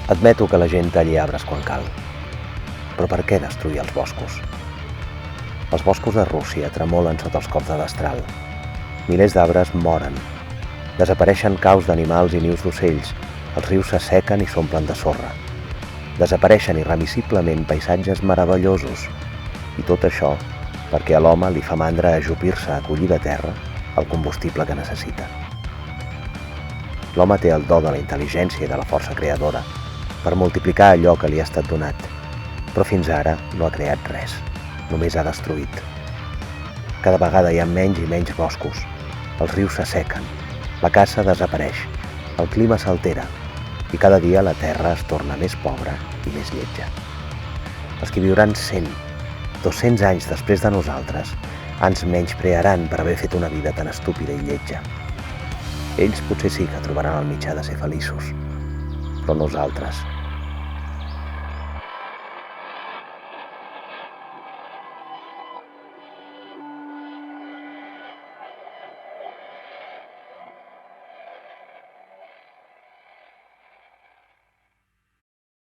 Admeto que la gent talli arbres quan cal. Però per què destruir els boscos? Els boscos de Rússia tremolen sota els cops de destral. Milers d'arbres moren. Desapareixen caus d'animals i nius d'ocells. Els rius s'assequen i s'omplen de sorra. Desapareixen irremissiblement paisatges meravellosos. I tot això perquè a l'home li fa mandra ajupir-se a collir de terra el combustible que necessita. L'home té el do de la intel·ligència i de la força creadora per multiplicar allò que li ha estat donat, però fins ara no ha creat res, només ha destruït. Cada vegada hi ha menys i menys boscos, els rius s'assequen, la caça desapareix, el clima s'altera i cada dia la terra es torna més pobra i més lletja. Els que viuran 100, 200 anys després de nosaltres ens menysprearan per haver fet una vida tan estúpida i lletja. Ells potser sí que trobaran el mitjà de ser feliços, però nosaltres